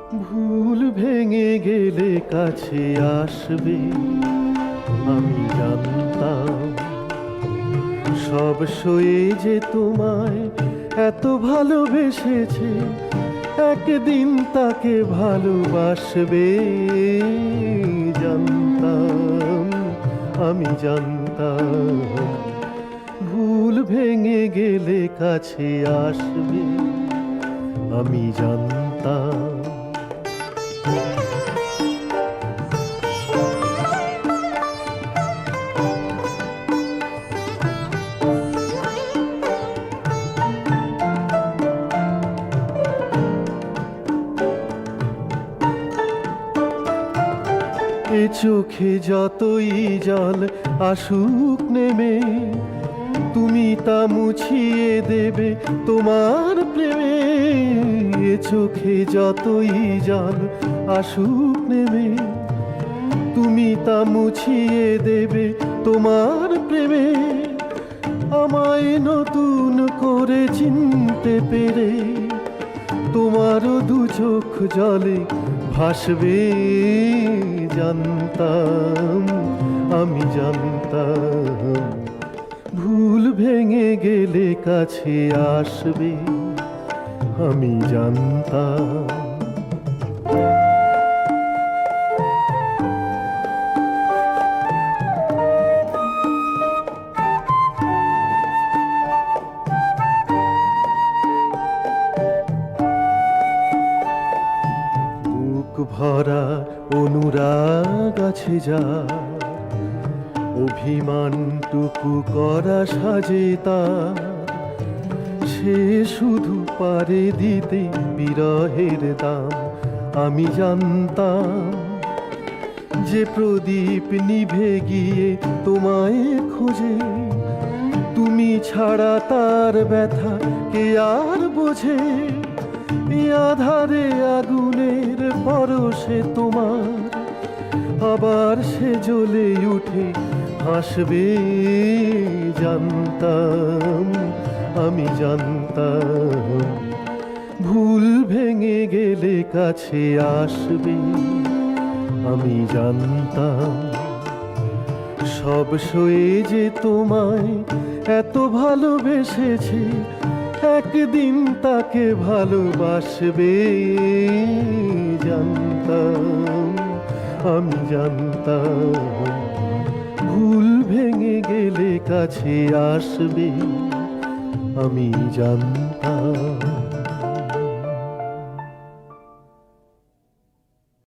ভুল ভেঙে গেলে কাছে আসবে, আমি জানতাম। সব সয়ে যে তোমায় এত ভালোবেসেছে, একদিন তাকে ভালোবাসবে, জানতাম, আমি জানতাম। ভুল ভেঙে গেলে কাছে আসবে, আমি জানতাম। এ চোখে যতই জল আসুক নেমে, তুমি তা মুছিয়ে দেবে তোমার প্রেমে। এ চোখে যতই জল আসুক নেমে, তুমি তা মুছিয়ে দেবে তোমার প্রেমে। আমায় নতুন করে চিনতে পেরে তোমারও দু চোখ জলে ভাসবে, জানতাম, আমি জানতাম। ভুল ভেঙে গেলে কাছে আসবে, আমি জানতাম। ভরা অনুরাগ আছে যার, অভিমানটুকু করা সাজে তার, সে শুধু পারে দিতে বিরহের দাম। আমি জানতাম যে প্রদীপ নিভে গিয়ে তোমায় খোঁজে, তুমি ছাড়া তার ব্যথা কে আর বোঝে। আধারে আগুনের পরশে তোমার আবার সে জ্বলে উঠে হাসবে, জানতাম, আমি জানতাম। ভুল ভেঙে গেলে কাছে আসবে, আমি জানতাম। সব সয়ে যে তোমায় এত ভালোবেসেছে, একদিন তাকে ভালোবাসবে, জানতাম, আমি জানতাম। ভুল ভেঙে গেলে কাছে আসবে, আমি জানতাম।